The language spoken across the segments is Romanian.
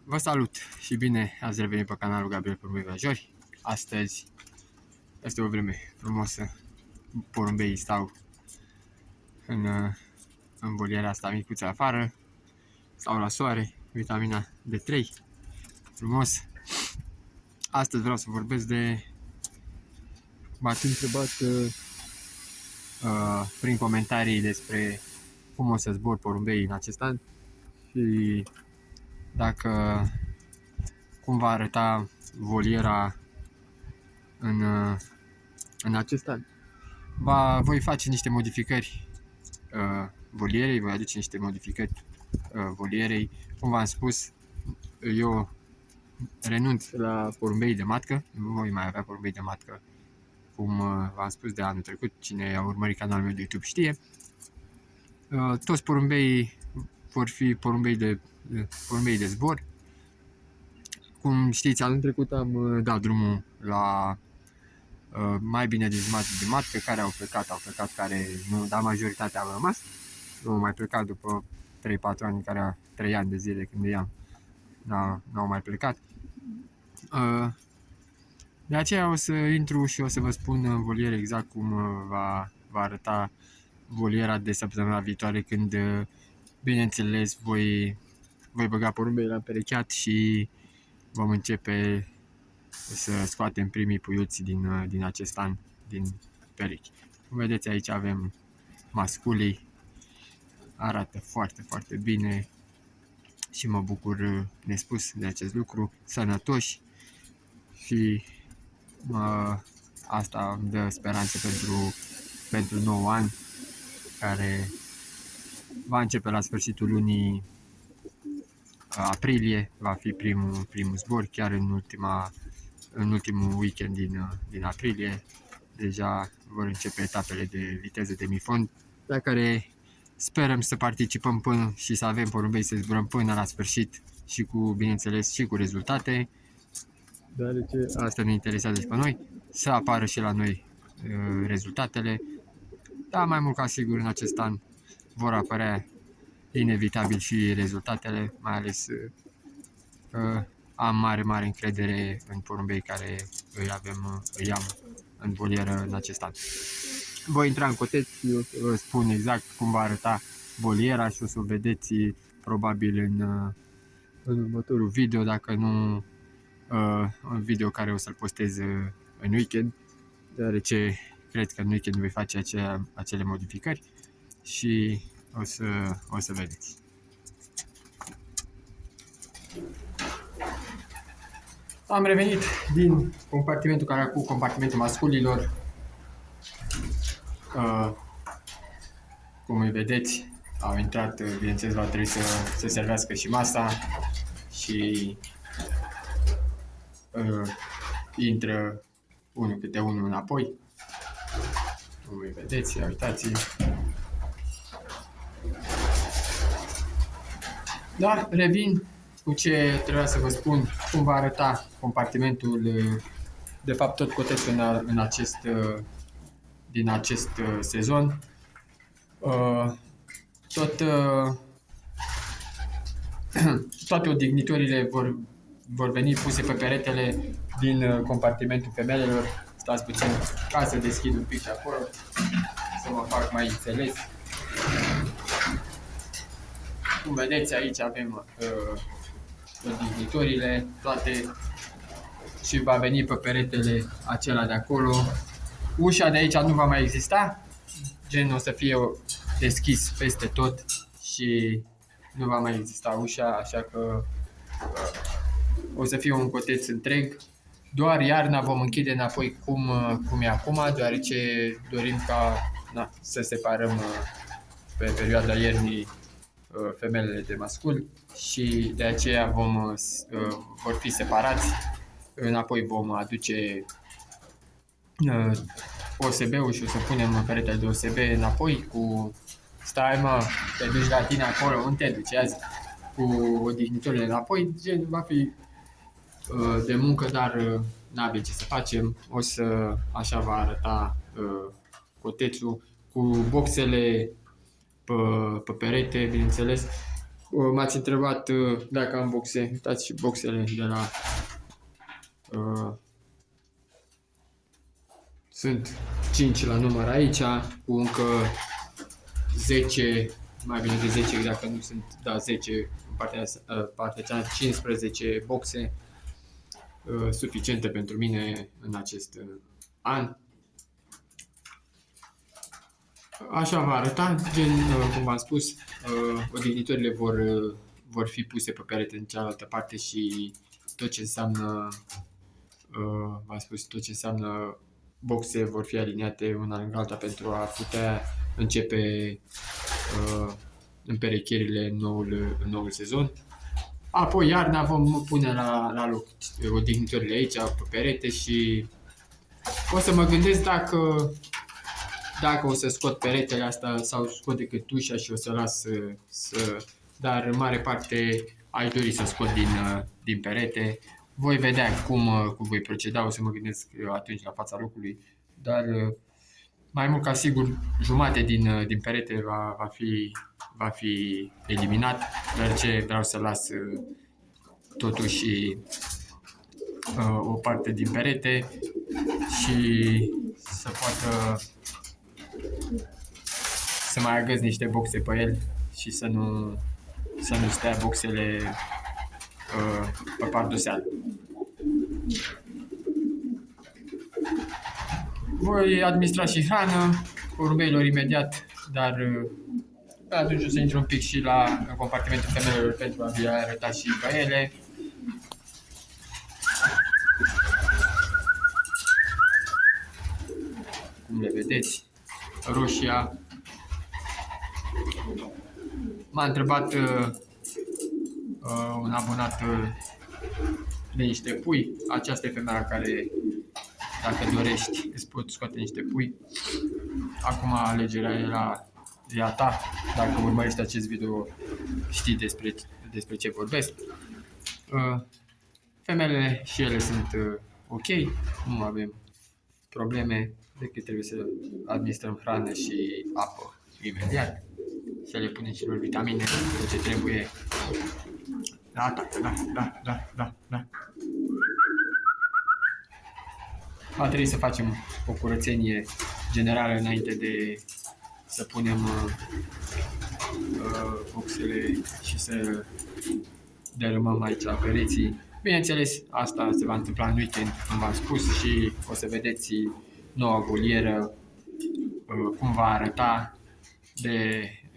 Vă salut și bine ați revenit pe canalul Gabriel Porumbei Vrajori. Astăzi este o vreme frumoasă, porumbeii stau în voliera asta micuță afară, stau la soare, vitamina D3, frumos. Astăzi vreau să vorbesc m-ați întrebat prin comentarii despre cum o să zbor porumbeii în acest an și cum va arăta voliera în acest an. Voi face niște modificări volierei, voi aduce niște modificări volierei. Cum v-am spus, eu renunț la porumbei de matcă, nu voi mai avea porumbei de matcă, cum v-am spus de anul trecut, cine a urmărit canalul meu de YouTube știe. Toți porumbeii vor fi porumbei de zbor. Cum știți, anul trecut am dat drumul la mai bine de jumătate de matcă care au plecat, care nu, dar majoritatea au rămas. Nu au mai plecat după 3-4 ani, 3 ani de zile când i-am, n-au mai plecat. De aceea o să intru și o să vă spun în voliere exact cum va arăta voliera de săptămâna viitoare, când, bineînțeles, voi băga porumbei la perecheat și vom începe să scoatem primii puiuți din acest an din perechi. Cum vedeți, aici avem masculii, arată foarte, foarte bine și mă bucur nespus de acest lucru, sănătoși, și asta îmi dă speranță pentru nou an, care va începe la sfârșitul lunii aprilie, va fi primul zbor, chiar în ultimul weekend din aprilie. Deja vor începe etapele de viteză de mifond, la care sperăm să participăm până și să avem porumbei să zburăm până la sfârșit și bineînțeles, și cu rezultate, deoarece asta ne interesează și pe noi, să apară și la noi rezultatele. Dar mai mult ca sigur, în acest an vor apărea inevitabil și rezultatele, mai ales am mare încredere în porumbei care îi am în volieră în acest an. Voi intra în coteț și o să vă spun exact cum va arăta voliera și o să o vedeți probabil în următorul video, dacă nu un video care o să-l postez în weekend, deoarece cred că în weekend voi face acele modificări și o să vedeți. Am revenit din compartimentul care cu compartimentul masculilor. Cum îi vedeți, au intrat, bineînțeles, va trebui să servească și masa și intră unul câte unul înapoi. Cum îi vedeți, uitați. Da, revin cu ce trebuia să vă spun, cum va arăta compartimentul, de fapt tot cotețul din acest sezon. Toate odihnitorile vor veni puse pe peretele din compartimentul femelelor. Stați puțin ca să deschid un pic de acolo, să mă fac mai înțeles. Cum vedeți, aici avem odihnitorile toate și va veni pe peretele acela de acolo. Ușa de aici nu va mai exista, gen o să fie deschis peste tot și nu va mai exista ușa, așa că o să fie un coteț întreg. Doar iarna vom închide înapoi cum e acum, deoarece dorim să separăm pe perioada iernii femelele de mascul și de aceea vor fi separați. Înapoi vom aduce OSB-ul și o să punem peretele de OSB înapoi stai mă, te duci la tine acolo, unde te duci azi? Cu odihnitorile înapoi, gen va fi de muncă, dar n-avem ce să facem. Așa va arăta cotețul, cu boxele pe perete, bineînțeles. M-ați întrebat dacă am boxe. Uitați și boxele de la... Sunt 5 la număr aici, cu încă 10, mai bine de 10 dacă nu sunt, da, 10 în partea cealaltă, 15 boxe suficiente pentru mine în acest an. Așa va arăta, gen, cum v-am spus, odihnitorile vor fi puse pe perete în cealaltă parte și tot ce înseamnă, v-am spus, tot ce înseamnă boxe vor fi aliniate una lângă alta pentru a putea începe împerecherile în noul sezon. Apoi iarna vom pune la loc odihnitorile aici pe perete și o să mă gândesc dacă o să scot peretele asta sau scot decât ușa și o să las dar în mare parte aș dori să scot din perete. Voi vedea cum voi proceda, o să mă gândesc atunci la fața locului, dar mai mult ca sigur jumate din perete va fi eliminat, deoarece vreau să las totuși o parte din perete și să poată să mai agăz niște boxe pe el și să nu stea boxele pe pardoseală. Voi administra și hrană porumbeilor imediat, dar atunci o să intru un pic și la compartimentul femelelor pentru a vi arăta și pe ele. Cum le vedeți, roșia. M-a întrebat un abonat de niște pui. Aceasta e femeia care, dacă dorești, îți pot scoate niște pui. Acum alegerea e a ta. Dacă urmărești acest video, știi despre ce vorbesc. Femelele și ele sunt ok, nu avem probleme, decât trebuie să administrăm hrană și apă imediat. Să le punem și lor vitamine, tot ce trebuie. Da. Va trebui să facem o curățenie generală înainte de să punem boxele și să dărâmăm aici la pereții. Bineînțeles, asta se va întâmpla în weekend, cum v-am spus, și o să vedeți noua volieră, cum va arăta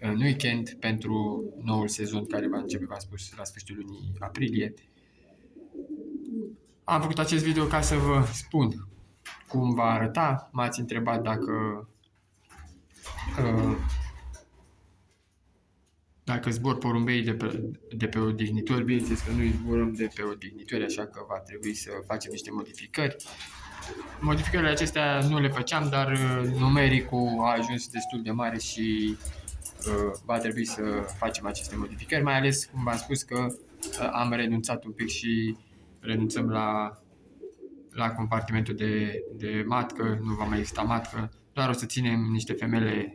în weekend pentru noul sezon care va începe, v-am spus, la sfârșitul lunii aprilie. Am făcut acest video ca să vă spun cum va arăta. M-ați întrebat dacă zbor porumbei de pe odihnitori. Bineînțeles că nu zburăm de pe odihnitori, așa că va trebui să facem niște modificări. Modificările acestea nu le făceam, dar numericul a ajuns destul de mare și va trebui să facem aceste modificări, mai ales, cum v-am spus, că am renunțat un pic și renunțăm la compartimentul de matcă, nu va mai exista matcă, doar o să ținem niște femele,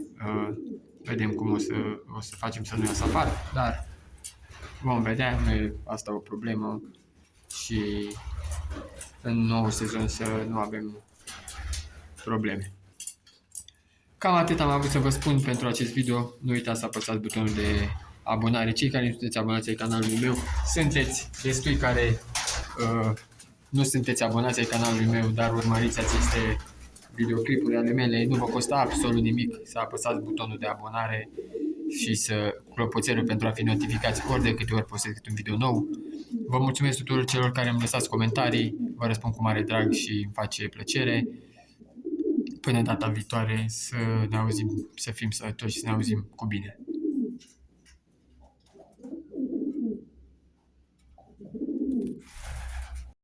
vedem cum o să facem să nu iasă afară, dar vom vedea, nu e asta o problemă și în nou sezon să nu avem probleme. Cam atât am avut să vă spun pentru acest video. Nu uitați să apăsați butonul de abonare. Cei care nu sunteți abonați ai canalului meu, sunteți destui care nu sunteți abonați ai canalului meu, dar urmăriți aceste videoclipuri ale mele. Nu vă costă absolut nimic să apăsați butonul de abonare și să clopoțelul pentru a fi notificați ori de câte ori postez un video nou. Vă mulțumesc tuturor celor care îmi lăsați comentarii, vă răspund cu mare drag și îmi face plăcere. Până data viitoare, să ne auzim, să fim sănătoși și să ne auzim cu bine.